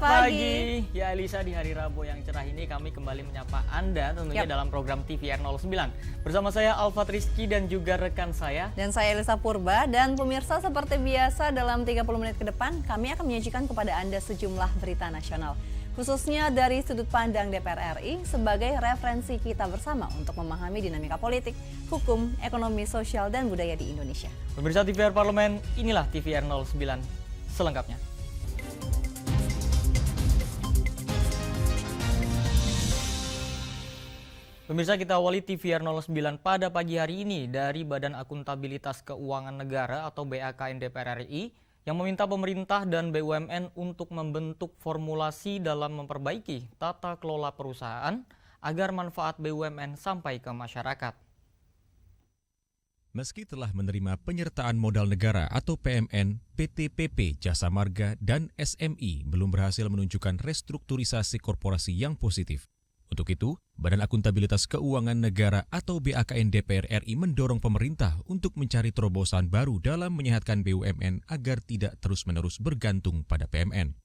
Selamat pagi. Ya Elisa, di hari Rabu yang cerah ini kami kembali menyapa Anda tentunya dalam program TVR 09. Bersama saya Alfat Rizky dan juga rekan saya. Dan saya Elisa Purba, dan pemirsa seperti biasa dalam 30 menit ke depan kami akan menyajikan kepada Anda sejumlah berita nasional. Khususnya dari sudut pandang DPR RI sebagai referensi kita bersama untuk memahami dinamika politik, hukum, ekonomi, sosial, dan budaya di Indonesia. Pemirsa TVR Parlemen, inilah TVR 09 selengkapnya. Pemirsa, kita awali TVR 09 pada pagi hari ini dari Badan Akuntabilitas Keuangan Negara atau BAKN DPR RI yang meminta pemerintah dan BUMN untuk membentuk formulasi dalam memperbaiki tata kelola perusahaan agar manfaat BUMN sampai ke masyarakat. Meski telah menerima penyertaan modal negara atau PMN, PT PP Jasa Marga dan SMI belum berhasil menunjukkan restrukturisasi korporasi yang positif. Untuk itu, Badan Akuntabilitas Keuangan Negara atau BAKN DPR RI mendorong pemerintah untuk mencari terobosan baru dalam menyehatkan BUMN agar tidak terus-menerus bergantung pada PMN.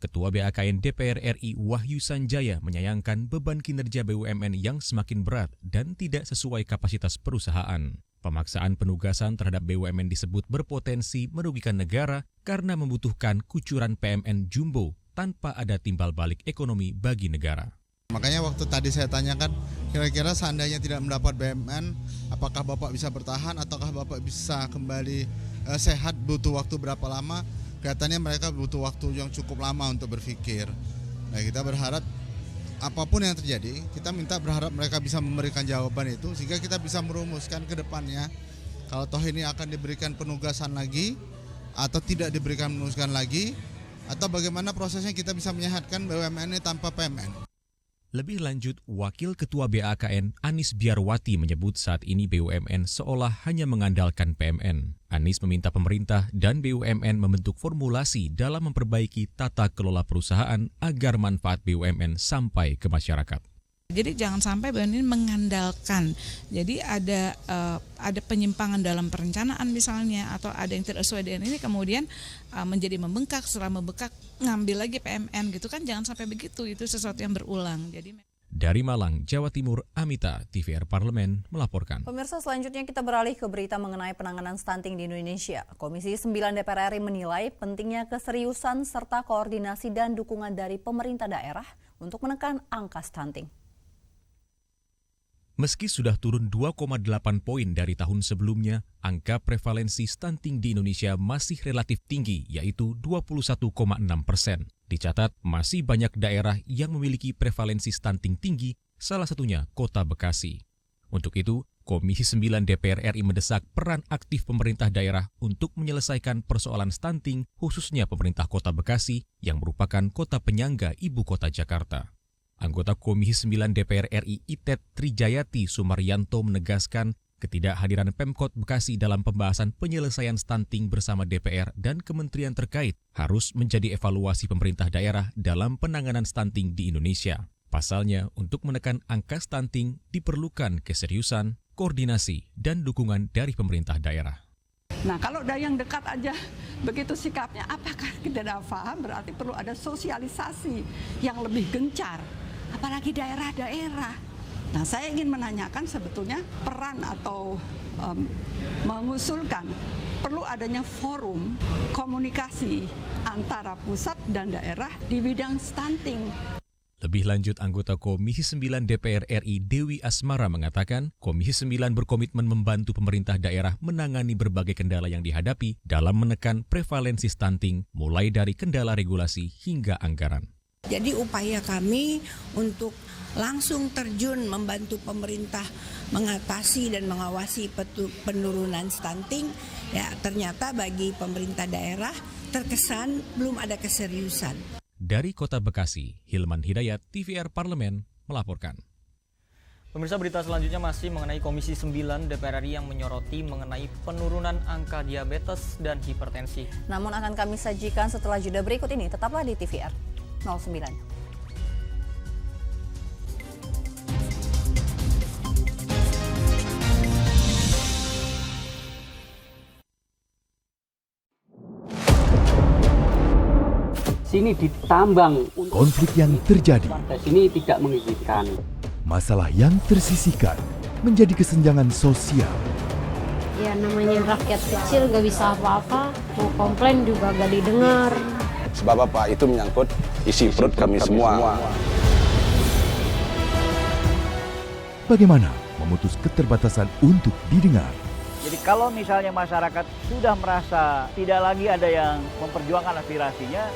Ketua BAKN DPR RI Wahyu Sanjaya menyayangkan beban kinerja BUMN yang semakin berat dan tidak sesuai kapasitas perusahaan. Pemaksaan penugasan terhadap BUMN disebut berpotensi merugikan negara karena membutuhkan kucuran PMN jumbo tanpa ada timbal balik ekonomi bagi negara. Makanya waktu tadi saya tanyakan, kira-kira seandainya tidak mendapat BUMN, apakah Bapak bisa bertahan ataukah Bapak bisa kembali sehat, butuh waktu berapa lama? Kelihatannya mereka butuh waktu yang cukup lama untuk berpikir. Nah, kita berharap apapun yang terjadi, kita berharap mereka bisa memberikan jawaban itu sehingga kita bisa merumuskan ke depannya kalau toh ini akan diberikan penugasan lagi atau tidak diberikan penugasan lagi, atau bagaimana prosesnya kita bisa menyehatkan BUMN ini tanpa PMN. Lebih lanjut, Wakil Ketua BAKN Anis Biarwati menyebut saat ini BUMN seolah hanya mengandalkan PMN. Anis meminta pemerintah dan BUMN membentuk formulasi dalam memperbaiki tata kelola perusahaan agar manfaat BUMN sampai ke masyarakat. Jadi jangan sampai BUMN ini mengandalkan. Jadi ada penyimpangan dalam perencanaan misalnya, atau ada yang tidak sesuai dengan ini kemudian menjadi membengkak, setelah membengkak ngambil lagi PMN gitu kan, jangan sampai begitu, itu sesuatu yang berulang. Dari Malang, Jawa Timur, Amita, TVR Parlemen melaporkan. Pemirsa, selanjutnya kita beralih ke berita mengenai penanganan stunting di Indonesia. Komisi 9 DPR RI menilai pentingnya keseriusan serta koordinasi dan dukungan dari pemerintah daerah untuk menekan angka stunting. Meski sudah turun 2,8 poin dari tahun sebelumnya, angka prevalensi stunting di Indonesia masih relatif tinggi, yaitu 21,6%. Dicatat, masih banyak daerah yang memiliki prevalensi stunting tinggi, salah satunya Kota Bekasi. Untuk itu, Komisi 9 DPR RI mendesak peran aktif pemerintah daerah untuk menyelesaikan persoalan stunting, khususnya pemerintah Kota Bekasi yang merupakan kota penyangga ibu kota Jakarta. Anggota Komisi 9 DPR RI Itet Trijayati Sumaryanto menegaskan ketidakhadiran Pemkot Bekasi dalam pembahasan penyelesaian stunting bersama DPR dan kementerian terkait harus menjadi evaluasi pemerintah daerah dalam penanganan stunting di Indonesia. Pasalnya, untuk menekan angka stunting diperlukan keseriusan, koordinasi, dan dukungan dari pemerintah daerah. Nah, kalau dari yang dekat aja begitu sikapnya, apakah tidak paham? Berarti perlu ada sosialisasi yang lebih gencar. Apalagi daerah-daerah. Nah, saya ingin menanyakan sebetulnya peran atau mengusulkan perlu adanya forum komunikasi antara pusat dan daerah di bidang stunting. Lebih lanjut, anggota Komisi 9 DPR RI Dewi Asmara mengatakan Komisi 9 berkomitmen membantu pemerintah daerah menangani berbagai kendala yang dihadapi dalam menekan prevalensi stunting, mulai dari kendala regulasi hingga anggaran. Jadi upaya kami untuk langsung terjun membantu pemerintah mengatasi dan mengawasi penurunan stunting, ya ternyata bagi pemerintah daerah terkesan belum ada keseriusan. Dari Kota Bekasi, Hilman Hidayat, TVR Parlemen melaporkan. Pemirsa, berita selanjutnya masih mengenai Komisi 9 DPR RI yang menyoroti mengenai penurunan angka diabetes dan hipertensi. Namun akan kami sajikan setelah jeda berikut ini, tetaplah di TVR 09. sini ditambang. Konflik yang terjadi, Warga sini tidak mengizinkan. masalah yang tersisihkan menjadi kesenjangan sosial. Ya namanya rakyat kecil gak bisa apa-apa, mau komplain juga gak didengar. Sebab apa? Itu menyangkut isi perut kami semua. Bagaimana memutus keterbatasan untuk didengar? Jadi kalau misalnya masyarakat sudah merasa tidak lagi ada yang memperjuangkan aspirasinya,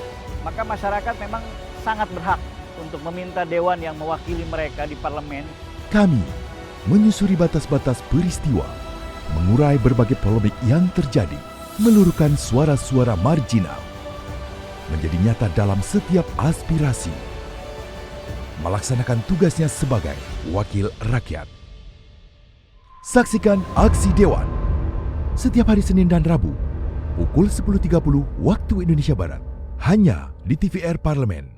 maka masyarakat memang sangat berhak untuk meminta dewan yang mewakili mereka di parlemen. Kami menyusuri batas-batas peristiwa, mengurai berbagai polemik yang terjadi, meluruhkan suara-suara marginal, menjadi nyata dalam setiap aspirasi, melaksanakan tugasnya sebagai wakil rakyat. Saksikan Aksi Dewan setiap hari Senin dan Rabu pukul 10.30 waktu Indonesia Barat hanya di TVR Parlemen.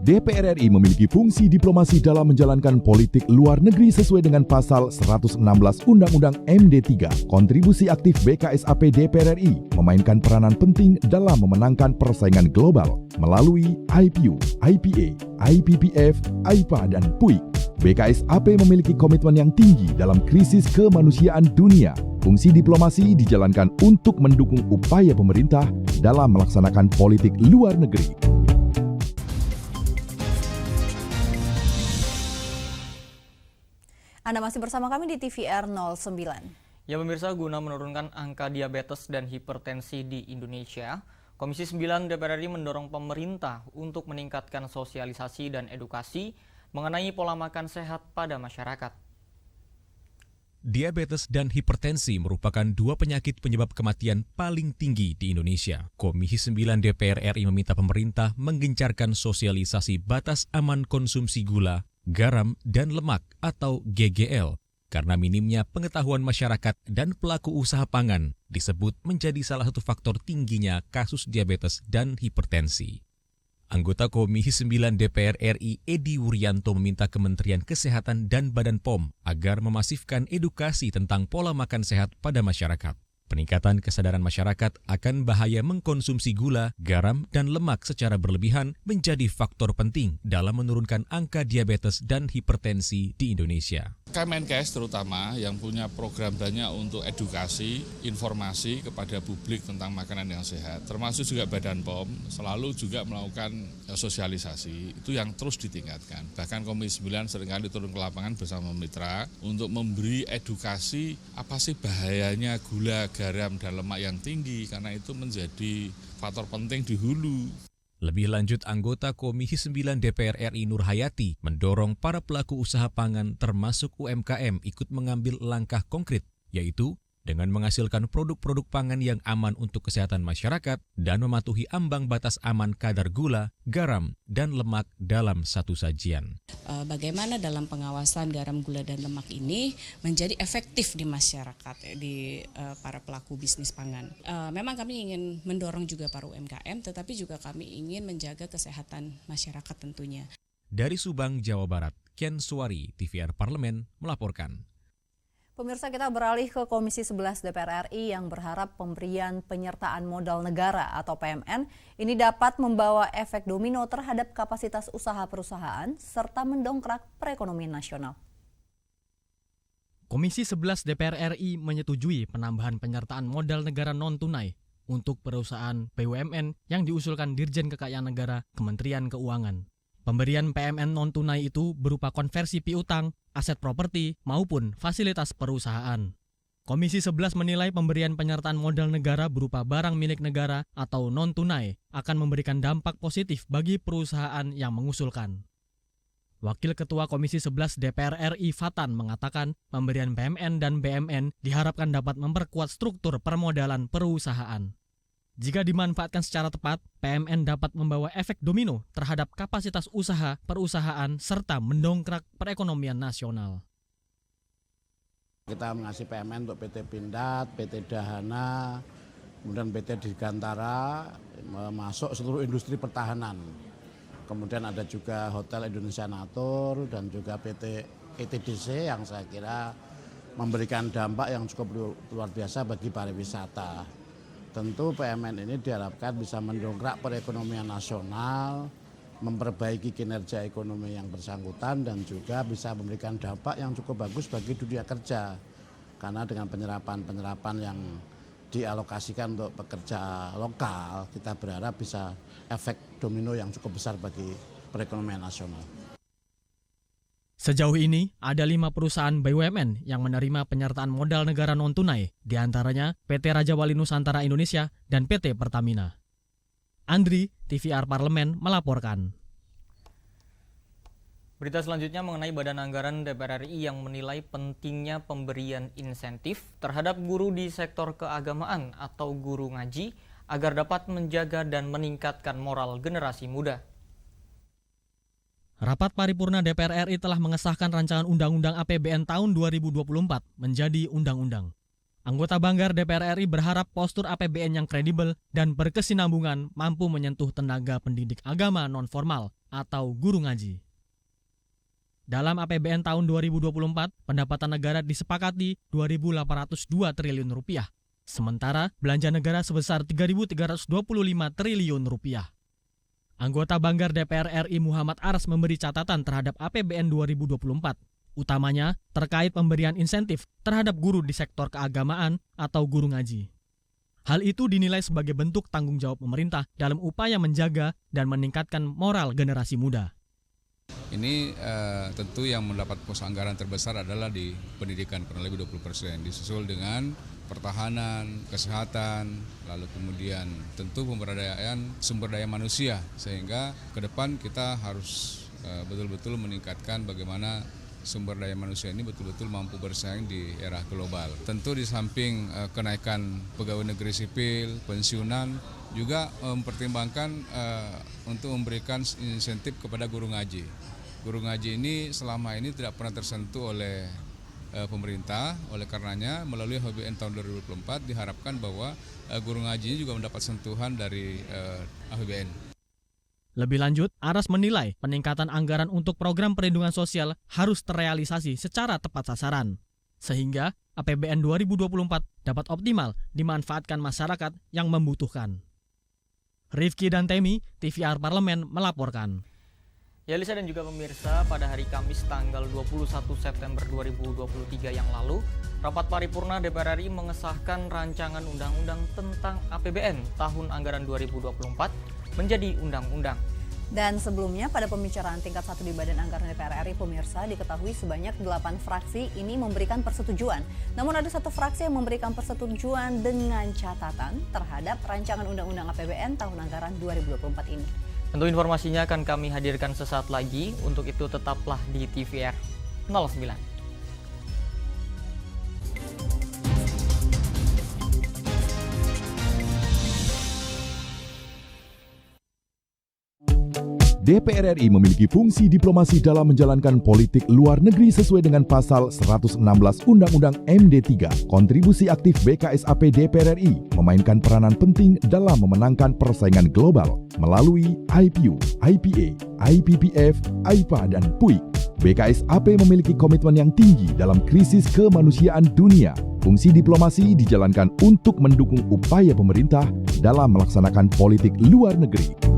DPR RI memiliki fungsi diplomasi dalam menjalankan politik luar negeri sesuai dengan pasal 116 Undang-Undang MD3. Kontribusi aktif BKSAP DPR RI memainkan peranan penting dalam memenangkan persaingan global melalui IPU, IPA, IPPF, AIPA, dan PUIK. BKSAP memiliki komitmen yang tinggi dalam krisis kemanusiaan dunia. Fungsi diplomasi dijalankan untuk mendukung upaya pemerintah dalam melaksanakan politik luar negeri. Anda masih bersama kami di TVR 09. Ya pemirsa, guna menurunkan angka diabetes dan hipertensi di Indonesia, Komisi 9 DPR RI mendorong pemerintah untuk meningkatkan sosialisasi dan edukasi mengenai pola makan sehat pada masyarakat. Diabetes dan hipertensi merupakan dua penyakit penyebab kematian paling tinggi di Indonesia. Komisi 9 DPR RI meminta pemerintah menggencarkan sosialisasi batas aman konsumsi gula, garam, dan lemak atau GGL karena minimnya pengetahuan masyarakat dan pelaku usaha pangan disebut menjadi salah satu faktor tingginya kasus diabetes dan hipertensi. Anggota Komisi 9 DPR RI Edi Wuryanto meminta Kementerian Kesehatan dan Badan POM agar memasifkan edukasi tentang pola makan sehat pada masyarakat. Peningkatan kesadaran masyarakat akan bahaya mengkonsumsi gula, garam, dan lemak secara berlebihan menjadi faktor penting dalam menurunkan angka diabetes dan hipertensi di Indonesia. Kemenkes terutama yang punya program banyak untuk edukasi, informasi kepada publik tentang makanan yang sehat, termasuk juga Badan POM selalu juga melakukan sosialisasi, itu yang terus ditingkatkan. Bahkan Komisi 9 seringkali turun ke lapangan bersama mitra untuk memberi edukasi apa sih bahayanya gula, garam, dan lemak yang tinggi, karena itu menjadi faktor penting di hulu. Lebih lanjut, anggota Komisi 9 DPR RI Nur Hayati mendorong para pelaku usaha pangan termasuk UMKM ikut mengambil langkah konkret, yaitu dengan menghasilkan produk-produk pangan yang aman untuk kesehatan masyarakat dan mematuhi ambang batas aman kadar gula, garam, dan lemak dalam satu sajian. Bagaimana dalam pengawasan garam, gula, dan lemak ini menjadi efektif di masyarakat, di para pelaku bisnis pangan. Memang kami ingin mendorong juga para UMKM, tetapi juga kami ingin menjaga kesehatan masyarakat tentunya. Dari Subang, Jawa Barat, Ken Suwari, TVR Parlemen, melaporkan. Pemirsa, kita beralih ke Komisi 11 DPR RI yang berharap pemberian penyertaan modal negara atau PMN ini dapat membawa efek domino terhadap kapasitas usaha perusahaan serta mendongkrak perekonomian nasional. Komisi 11 DPR RI menyetujui penambahan penyertaan modal negara non-tunai untuk perusahaan BUMN yang diusulkan Dirjen Kekayaan Negara Kementerian Keuangan. Pemberian PMN non-tunai itu berupa konversi piutang, aset properti, maupun fasilitas perusahaan. Komisi 11 menilai pemberian penyertaan modal negara berupa barang milik negara atau non-tunai akan memberikan dampak positif bagi perusahaan yang mengusulkan. Wakil Ketua Komisi 11 DPR RI Fatan mengatakan pemberian PMN dan BMN diharapkan dapat memperkuat struktur permodalan perusahaan. Jika dimanfaatkan secara tepat, PMN dapat membawa efek domino terhadap kapasitas usaha perusahaan serta mendongkrak perekonomian nasional. Kita mengasih PMN untuk PT Pindad, PT Dahana, kemudian PT Dirgantara, masuk seluruh industri pertahanan. Kemudian ada juga Hotel Indonesia Natur dan juga PT ETDC yang saya kira memberikan dampak yang cukup luar biasa bagi pariwisata. Tentu PMN ini diharapkan bisa mendongkrak perekonomian nasional, memperbaiki kinerja ekonomi yang bersangkutan dan juga bisa memberikan dampak yang cukup bagus bagi dunia kerja. Karena dengan penyerapan yang dialokasikan untuk pekerja lokal, kita berharap bisa efek domino yang cukup besar bagi perekonomian nasional. Sejauh ini, ada 5 perusahaan BUMN yang menerima penyertaan modal negara non-tunai, diantaranya PT Raja Wali Nusantara Indonesia dan PT Pertamina. Andri, TVR Parlemen, melaporkan. Berita selanjutnya mengenai Badan Anggaran DPR RI yang menilai pentingnya pemberian insentif terhadap guru di sektor keagamaan atau guru ngaji agar dapat menjaga dan meningkatkan moral generasi muda. Rapat paripurna DPR RI telah mengesahkan rancangan Undang-Undang APBN tahun 2024 menjadi undang-undang. Anggota Banggar DPR RI berharap postur APBN yang kredibel dan berkesinambungan mampu menyentuh tenaga pendidik agama non-formal atau guru ngaji. Dalam APBN tahun 2024, pendapatan negara disepakati Rp2.802 triliun. Sementara belanja negara sebesar Rp3.325 triliun. Anggota Banggar DPR RI Muhammad Aras memberi catatan terhadap APBN 2024, utamanya terkait pemberian insentif terhadap guru di sektor keagamaan atau guru ngaji. Hal itu dinilai sebagai bentuk tanggung jawab pemerintah dalam upaya menjaga dan meningkatkan moral generasi muda. Ini tentu yang mendapat pos anggaran terbesar adalah di pendidikan, kurang lebih 20%, disusul dengan pertahanan, kesehatan, lalu kemudian tentu pemberdayaan sumber daya manusia, sehingga ke depan kita harus betul-betul meningkatkan bagaimana sumber daya manusia ini betul-betul mampu bersaing di era global. Tentu di samping kenaikan pegawai negeri sipil, pensiunan, juga mempertimbangkan untuk memberikan insentif kepada guru ngaji. Guru ngaji ini selama ini tidak pernah tersentuh oleh pemerintah, oleh karenanya melalui APBN tahun 2024 diharapkan bahwa guru ngaji ini juga mendapat sentuhan dari APBN. Lebih lanjut, Aras menilai peningkatan anggaran untuk program perlindungan sosial harus terrealisasi secara tepat sasaran, sehingga APBN 2024 dapat optimal dimanfaatkan masyarakat yang membutuhkan. Rifki dan Temi, TVR Parlemen melaporkan. Ya, Lisa dan juga pemirsa, pada hari Kamis tanggal 21 September 2023 yang lalu, rapat paripurna DPR RI mengesahkan rancangan undang-undang tentang APBN tahun anggaran 2024 menjadi undang-undang. Dan sebelumnya pada pembicaraan tingkat 1 di Badan Anggaran DPR RI, pemirsa, diketahui sebanyak 8 fraksi ini memberikan persetujuan. Namun ada 1 fraksi yang memberikan persetujuan dengan catatan terhadap rancangan undang-undang APBN tahun anggaran 2024 ini. Tentu informasinya akan kami hadirkan sesaat lagi, untuk itu tetaplah di TVR 09. DPR RI memiliki fungsi diplomasi dalam menjalankan politik luar negeri sesuai dengan pasal 116 Undang-Undang MD 3. Kontribusi aktif BKSAP DPR RI memainkan peranan penting dalam memenangkan persaingan global melalui IPU, IPA, IPPF, AIPA, dan PUIK. BKSAP memiliki komitmen yang tinggi dalam krisis kemanusiaan dunia. Fungsi diplomasi dijalankan untuk mendukung upaya pemerintah dalam melaksanakan politik luar negeri.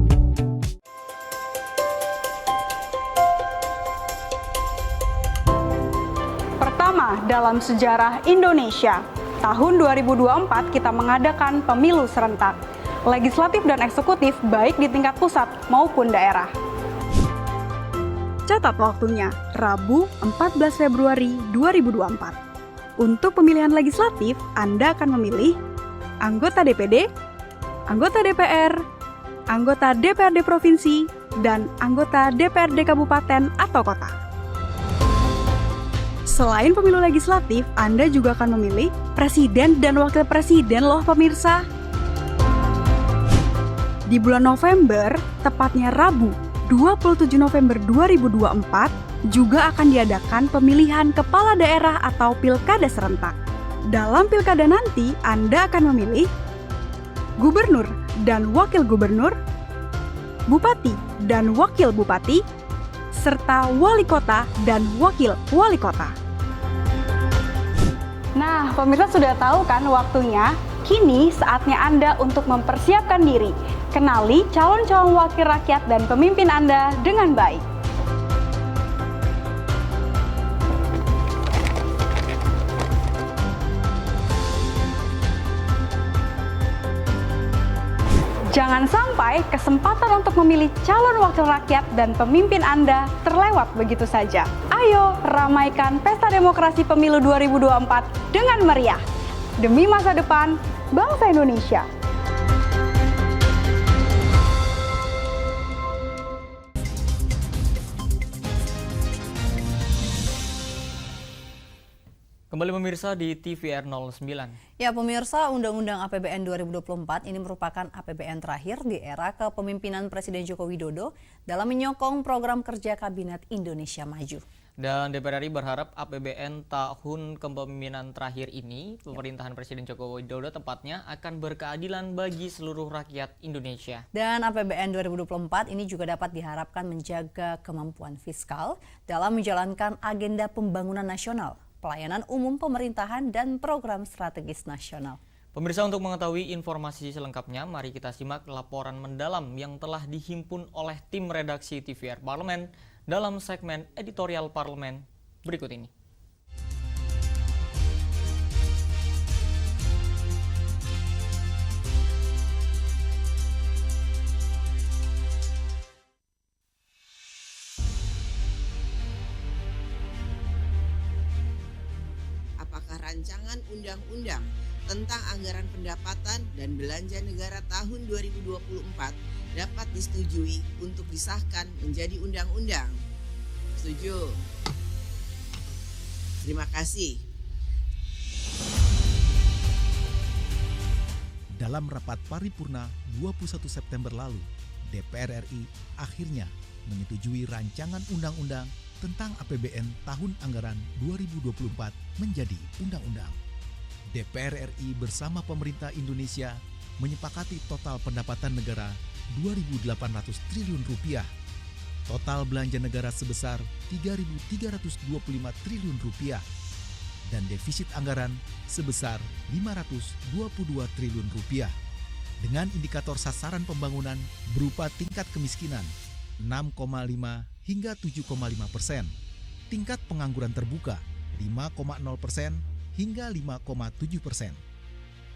Dalam sejarah Indonesia, tahun 2024 kita mengadakan pemilu serentak, legislatif dan eksekutif baik di tingkat pusat maupun daerah. Catat waktunya, Rabu 14 Februari 2024. Untuk pemilihan legislatif, Anda akan memilih anggota DPD, anggota DPR, anggota DPRD Provinsi, dan anggota DPRD Kabupaten atau Kota. Selain pemilu legislatif, Anda juga akan memilih presiden dan wakil presiden loh pemirsa. Di bulan November, tepatnya Rabu 27 November 2024, juga akan diadakan pemilihan kepala daerah atau pilkada serentak. Dalam pilkada nanti, Anda akan memilih gubernur dan wakil gubernur, bupati dan wakil bupati, serta wali kota dan wakil wali kota. Nah, pemirsa sudah tahu kan waktunya? Kini saatnya Anda untuk mempersiapkan diri. Kenali calon-calon wakil rakyat dan pemimpin Anda dengan baik. Jangan sampai kesempatan untuk memilih calon wakil rakyat dan pemimpin Anda terlewat begitu saja. Ayo ramaikan pesta demokrasi pemilu 2024 dengan meriah. Demi masa depan bangsa Indonesia. Kembali pemirsa di TVR 09. Ya pemirsa, Undang-Undang APBN 2024 ini merupakan APBN terakhir di era kepemimpinan Presiden Joko Widodo dalam menyokong program kerja Kabinet Indonesia Maju. Dan DPR RI berharap APBN tahun kepemimpinan terakhir ini, pemerintahan Presiden Joko Widodo tepatnya, akan berkeadilan bagi seluruh rakyat Indonesia. Dan APBN 2024 ini juga dapat diharapkan menjaga kemampuan fiskal dalam menjalankan agenda pembangunan nasional, pelayanan umum pemerintahan, dan program strategis nasional. Pemirsa, untuk mengetahui informasi selengkapnya, mari kita simak laporan mendalam yang telah dihimpun oleh tim redaksi TVR Parlemen dalam segmen editorial Parlemen berikut ini. Apakah rancangan undang-undang tentang anggaran pendapatan dan belanja negara tahun 2024 dapat disetujui untuk disahkan menjadi undang-undang? Setuju. Terima kasih. Dalam rapat paripurna 21 September lalu, DPR RI akhirnya menyetujui rancangan undang-undang tentang APBN tahun anggaran 2024 menjadi undang-undang. DPR RI bersama pemerintah Indonesia menyepakati total pendapatan negara 2.800 triliun rupiah, total belanja negara sebesar 3.325 triliun rupiah, dan defisit anggaran sebesar 522 triliun rupiah. Dengan indikator sasaran pembangunan berupa tingkat kemiskinan 6,5 hingga 7,5%, tingkat pengangguran terbuka 5,0% hingga 5,7%,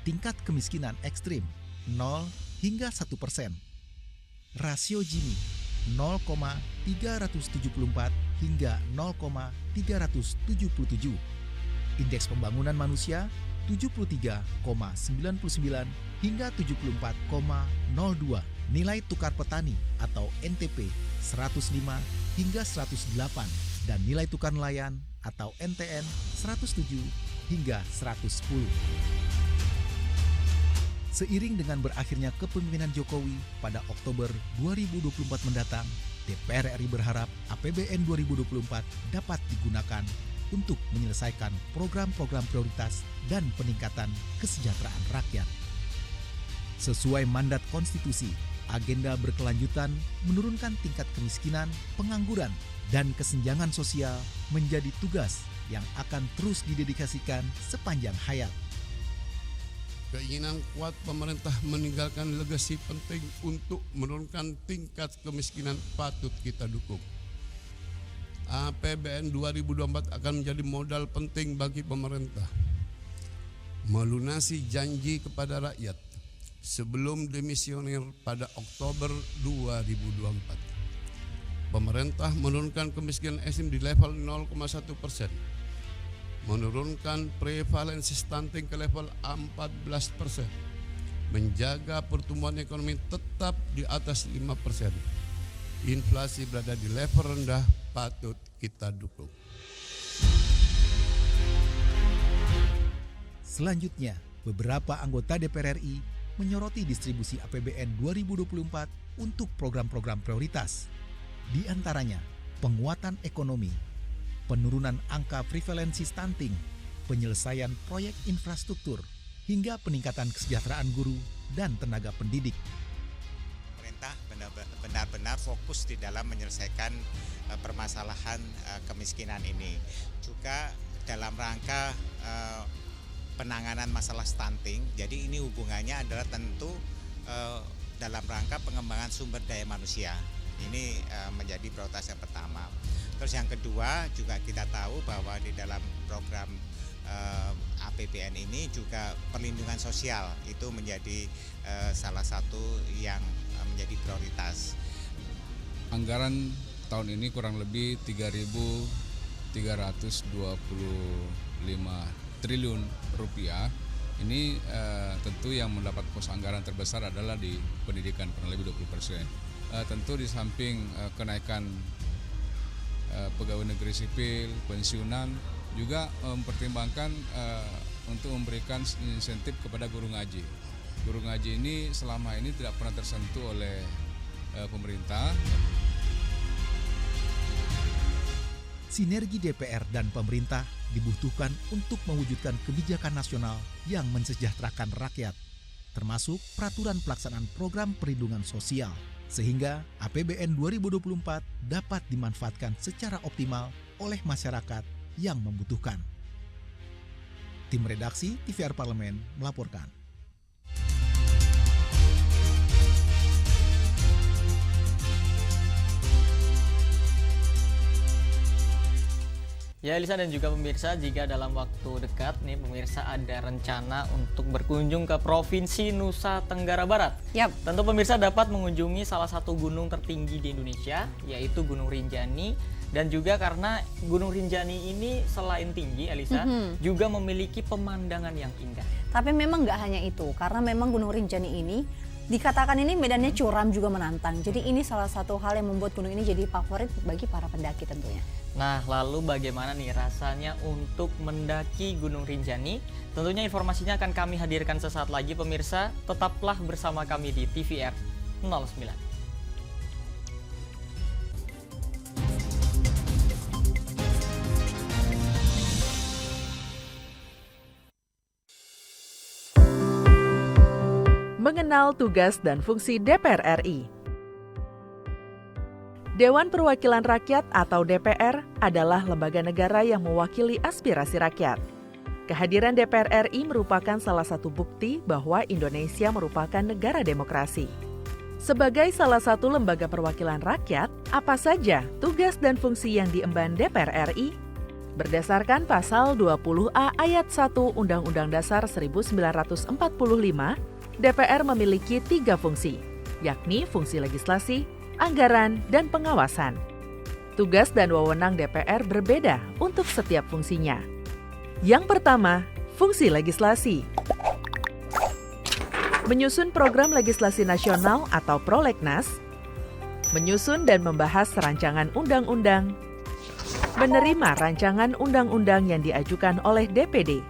tingkat kemiskinan ekstrim 0 hingga 1%, rasio Gini 0,374 hingga 0,377, indeks pembangunan manusia 73,99 hingga 74,02, nilai tukar petani atau NTP 105 hingga 108, dan nilai tukar nelayan atau NTN 107 hingga 110. Seiring dengan berakhirnya kepemimpinan Jokowi pada Oktober 2024 mendatang, DPR RI berharap APBN 2024 dapat digunakan untuk menyelesaikan program-program prioritas dan peningkatan kesejahteraan rakyat. Sesuai mandat konstitusi, agenda berkelanjutan menurunkan tingkat kemiskinan, pengangguran, dan kesenjangan sosial menjadi tugas yang akan terus didedikasikan sepanjang hayat. Keinginan kuat pemerintah meninggalkan legasi penting untuk menurunkan tingkat kemiskinan patut kita dukung. APBN 2024 akan menjadi modal penting bagi pemerintah melunasi janji kepada rakyat sebelum demisioner pada Oktober 2024. Pemerintah menurunkan kemiskinan ekstrim di level 0,1%, menurunkan prevalensi stunting ke level 14%, menjaga pertumbuhan ekonomi tetap di atas 5%. Inflasi berada di level rendah, patut kita dukung. Selanjutnya, beberapa anggota DPR RI menyoroti distribusi APBN 2024 untuk program-program prioritas. Di antaranya, penguatan ekonomi, penurunan angka prevalensi stunting, penyelesaian proyek infrastruktur, hingga peningkatan kesejahteraan guru dan tenaga pendidik. Pemerintah benar-benar fokus di dalam menyelesaikan permasalahan kemiskinan ini. Juga dalam rangka penanganan masalah stunting. Jadi ini hubungannya adalah tentu dalam rangka pengembangan sumber daya manusia. Ini menjadi prioritas yang pertama. Terus yang kedua juga kita tahu bahwa di dalam program APBN ini juga perlindungan sosial itu menjadi salah satu yang menjadi prioritas. Anggaran tahun ini kurang lebih 3.325 triliun rupiah. Ini tentu yang mendapat pos anggaran terbesar adalah di pendidikan, kurang lebih 20%. Tentu di samping kenaikan pegawai negeri sipil, pensiunan, juga mempertimbangkan untuk memberikan insentif kepada guru ngaji. Guru ngaji ini selama ini tidak pernah tersentuh oleh pemerintah. Sinergi DPR dan pemerintah dibutuhkan untuk mewujudkan kebijakan nasional yang mensejahterakan rakyat, termasuk peraturan pelaksanaan program perlindungan sosial, sehingga APBN 2024 dapat dimanfaatkan secara optimal oleh masyarakat yang membutuhkan. Tim redaksi TVR Parlemen melaporkan. Ya Elisa dan juga pemirsa, jika dalam waktu dekat nih pemirsa ada rencana untuk berkunjung ke Provinsi Nusa Tenggara Barat. Yap. Tentu pemirsa dapat mengunjungi salah satu gunung tertinggi di Indonesia, yaitu Gunung Rinjani. Dan juga karena Gunung Rinjani ini selain tinggi Elisa, juga memiliki pemandangan yang indah. Tapi memang nggak hanya itu, karena memang Gunung Rinjani ini dikatakan ini medannya curam juga menantang. Jadi ini salah satu hal yang membuat gunung ini jadi favorit bagi para pendaki tentunya. Nah, lalu bagaimana nih rasanya untuk mendaki Gunung Rinjani? Tentunya informasinya akan kami hadirkan sesaat lagi pemirsa. Tetaplah bersama kami di TVR 09. Mengenal tugas dan fungsi DPR RI. Dewan Perwakilan Rakyat atau DPR adalah lembaga negara yang mewakili aspirasi rakyat. Kehadiran DPR RI merupakan salah satu bukti bahwa Indonesia merupakan negara demokrasi. Sebagai salah satu lembaga perwakilan rakyat, apa saja tugas dan fungsi yang diemban DPR RI? Berdasarkan pasal 20A ayat 1 Undang-Undang Dasar 1945, DPR memiliki 3 fungsi, yakni fungsi legislasi, anggaran, dan pengawasan. Tugas dan wewenang DPR berbeda untuk setiap fungsinya. Yang pertama, fungsi legislasi. Menyusun program legislasi nasional atau prolegnas, menyusun dan membahas rancangan undang-undang, menerima rancangan undang-undang yang diajukan oleh DPD,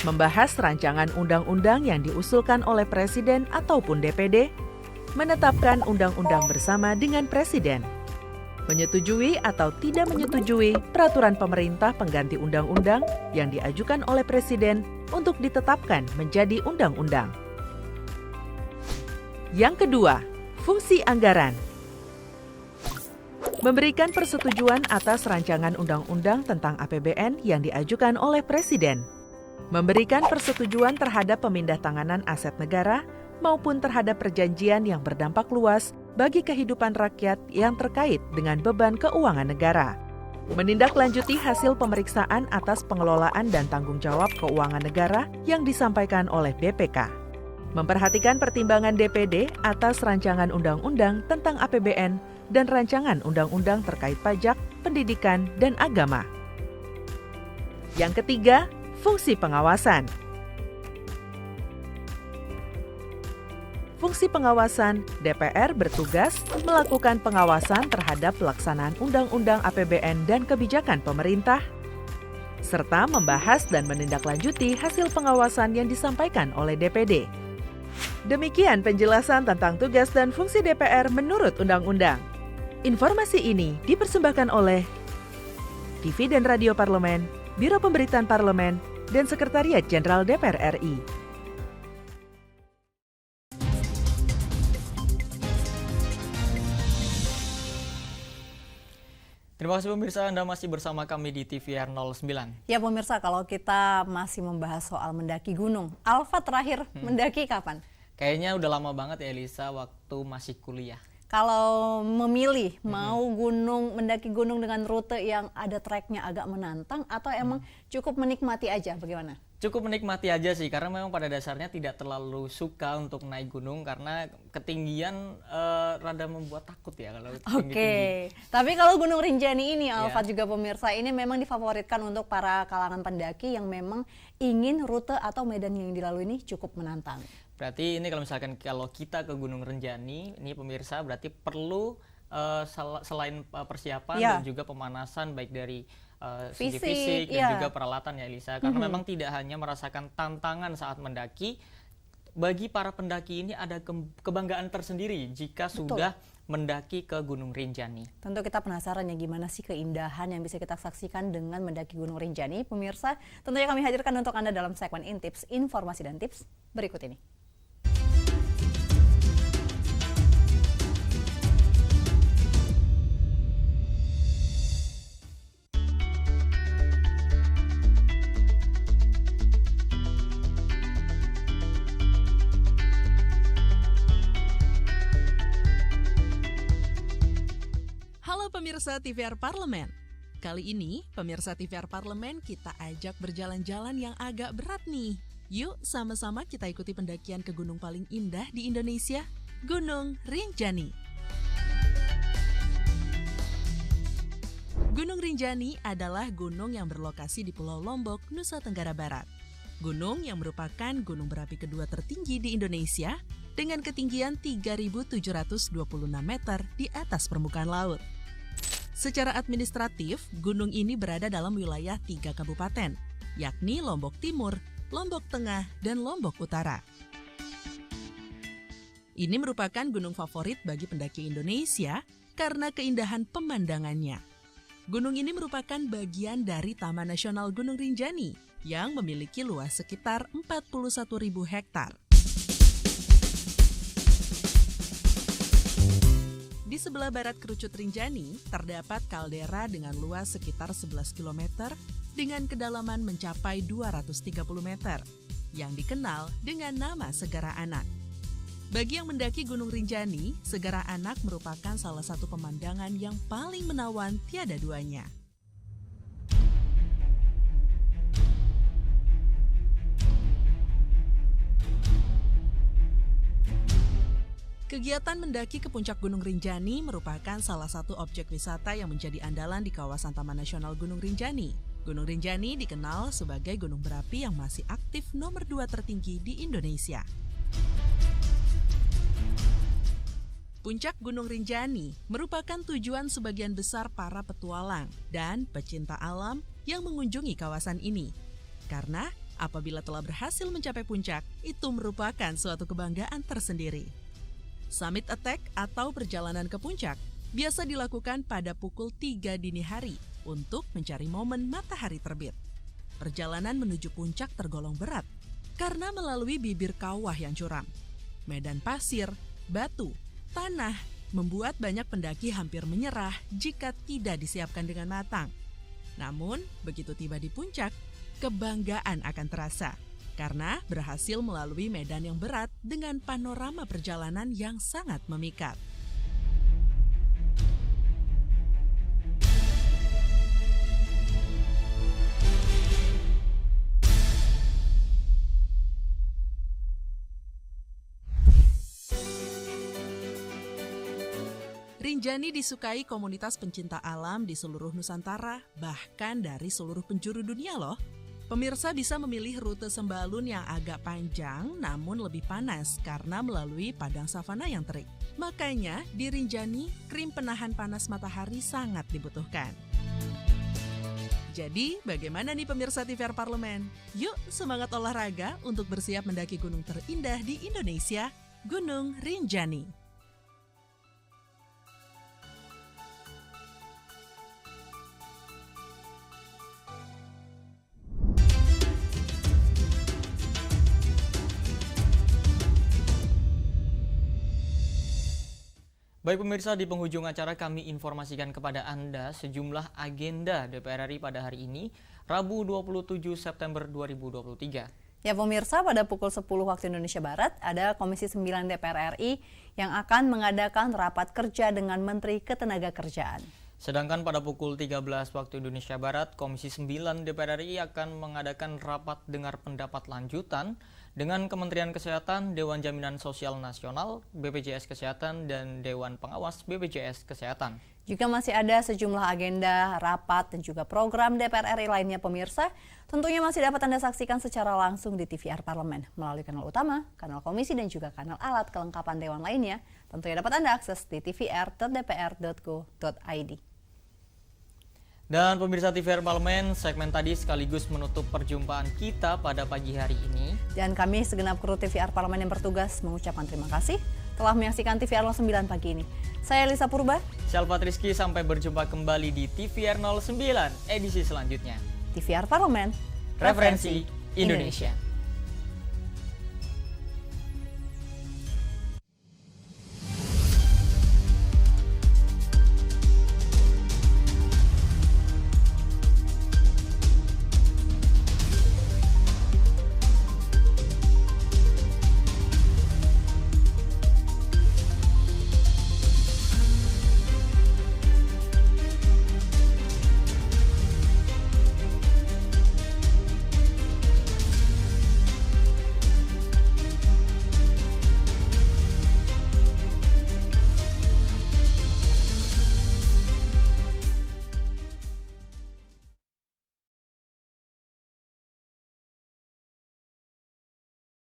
membahas rancangan undang-undang yang diusulkan oleh Presiden ataupun DPD, menetapkan undang-undang bersama dengan Presiden, menyetujui atau tidak menyetujui peraturan pemerintah pengganti undang-undang yang diajukan oleh Presiden untuk ditetapkan menjadi undang-undang. Yang kedua, fungsi anggaran. Memberikan persetujuan atas rancangan undang-undang tentang APBN yang diajukan oleh Presiden. Memberikan persetujuan terhadap pemindahntanganan aset negara maupun terhadap perjanjian yang berdampak luas bagi kehidupan rakyat yang terkait dengan beban keuangan negara. Menindaklanjuti hasil pemeriksaan atas pengelolaan dan tanggung jawab keuangan negara yang disampaikan oleh BPK. Memperhatikan pertimbangan DPD atas rancangan undang-undang tentang APBN dan rancangan undang-undang terkait pajak, pendidikan, dan agama. Yang ketiga, fungsi pengawasan. Fungsi pengawasan, DPR bertugas melakukan pengawasan terhadap pelaksanaan undang-undang APBN dan kebijakan pemerintah, serta membahas dan menindaklanjuti hasil pengawasan yang disampaikan oleh DPD. Demikian penjelasan tentang tugas dan fungsi DPR menurut undang-undang. Informasi ini dipersembahkan oleh TV dan Radio Parlemen, Biro Pemberitaan Parlemen, dan Sekretariat Jenderal DPR RI. Terima kasih pemirsa, Anda masih bersama kami di TVR 09. Ya pemirsa, kalau kita masih membahas soal mendaki gunung, Alfa terakhir mendaki kapan? Kayaknya udah lama banget ya Elisa, waktu masih kuliah. Kalau memilih mau mendaki gunung dengan rute yang ada treknya agak menantang atau emang cukup menikmati aja, bagaimana? Cukup menikmati aja sih, karena memang pada dasarnya tidak terlalu suka untuk naik gunung karena ketinggian rada membuat takut ya kalau tinggi-tinggi. Oke, tapi kalau Gunung Rinjani ini, Alfa juga pemirsa, ini memang difavoritkan untuk para kalangan pendaki yang memang ingin rute atau medan yang dilalui ini cukup menantang. Berarti ini kalau kita ke Gunung Rinjani, ini pemirsa berarti perlu selain persiapan dan juga pemanasan baik dari segi fisik dan juga peralatan ya Elisa. Karena memang tidak hanya merasakan tantangan saat mendaki, bagi para pendaki ini ada kebanggaan tersendiri jika sudah mendaki ke Gunung Rinjani. Tentu kita penasaran ya gimana sih keindahan yang bisa kita saksikan dengan mendaki Gunung Rinjani. Pemirsa, tentunya kami hadirkan untuk Anda dalam segmen Intips, informasi dan tips berikut ini. Pemirsa TVR Parlemen. Kali ini, pemirsa TVR Parlemen kita ajak berjalan-jalan yang agak berat nih. Yuk sama-sama kita ikuti pendakian ke gunung paling indah di Indonesia, Gunung Rinjani. Gunung Rinjani adalah gunung yang berlokasi di Pulau Lombok, Nusa Tenggara Barat. Gunung yang merupakan gunung berapi kedua tertinggi di Indonesia dengan ketinggian 3.726 meter di atas permukaan laut. Secara administratif, gunung ini berada dalam wilayah 3 kabupaten, yakni Lombok Timur, Lombok Tengah, dan Lombok Utara. Ini merupakan gunung favorit bagi pendaki Indonesia karena keindahan pemandangannya. Gunung ini merupakan bagian dari Taman Nasional Gunung Rinjani yang memiliki luas sekitar 41.000 hektar. Di sebelah barat kerucut Rinjani, terdapat kaldera dengan luas sekitar 11 km dengan kedalaman mencapai 230 meter, yang dikenal dengan nama Segara Anak. Bagi yang mendaki Gunung Rinjani, Segara Anak merupakan salah satu pemandangan yang paling menawan tiada duanya. Kegiatan mendaki ke puncak Gunung Rinjani merupakan salah satu objek wisata yang menjadi andalan di kawasan Taman Nasional Gunung Rinjani. Gunung Rinjani dikenal sebagai gunung berapi yang masih aktif nomor 2 tertinggi di Indonesia. Puncak Gunung Rinjani merupakan tujuan sebagian besar para petualang dan pecinta alam yang mengunjungi kawasan ini. Karena apabila telah berhasil mencapai puncak, itu merupakan suatu kebanggaan tersendiri. Summit Attack atau perjalanan ke puncak biasa dilakukan pada pukul 3 dini hari untuk mencari momen matahari terbit. Perjalanan menuju puncak tergolong berat karena melalui bibir kawah yang curam. Medan pasir, batu, tanah membuat banyak pendaki hampir menyerah jika tidak disiapkan dengan matang. Namun, begitu tiba di puncak, kebanggaan akan terasa. Karena berhasil melalui medan yang berat dengan panorama perjalanan yang sangat memikat. Rinjani disukai komunitas pencinta alam di seluruh Nusantara, bahkan dari seluruh penjuru dunia loh. Pemirsa bisa memilih rute sembalun yang agak panjang namun lebih panas karena melalui padang savana yang terik. Makanya di Rinjani, krim penahan panas matahari sangat dibutuhkan. Jadi bagaimana nih pemirsa TVR Parlemen? Yuk semangat olahraga untuk bersiap mendaki gunung terindah di Indonesia, Gunung Rinjani. Baik pemirsa, di penghujung acara kami informasikan kepada Anda sejumlah agenda DPR RI pada hari ini, Rabu 27 September 2023. Ya pemirsa, pada pukul 10 waktu Indonesia Barat, ada Komisi 9 DPR RI yang akan mengadakan rapat kerja dengan Menteri Ketenagakerjaan. Sedangkan pada pukul 13 waktu Indonesia Barat, Komisi 9 DPR RI akan mengadakan rapat dengar pendapat lanjutan dengan Kementerian Kesehatan, Dewan Jaminan Sosial Nasional, BPJS Kesehatan, dan Dewan Pengawas BPJS Kesehatan. Juga masih ada sejumlah agenda, rapat, dan juga program DPR RI lainnya pemirsa. Tentunya masih dapat Anda saksikan secara langsung di TVR Parlemen melalui kanal utama, kanal komisi, dan juga kanal alat kelengkapan dewan lainnya. Tentunya dapat Anda akses di tvr.dpr.go.id. Dan pemirsa TVR Parlemen, segmen tadi sekaligus menutup perjumpaan kita pada pagi hari ini. Dan kami segenap kru TVR Parlemen yang bertugas mengucapkan terima kasih telah menyaksikan TVR 09 pagi ini. Saya Lisa Purba. Saya Alfat Rizky, sampai berjumpa kembali di TVR 09 edisi selanjutnya. TVR Parlemen, Referensi Indonesia.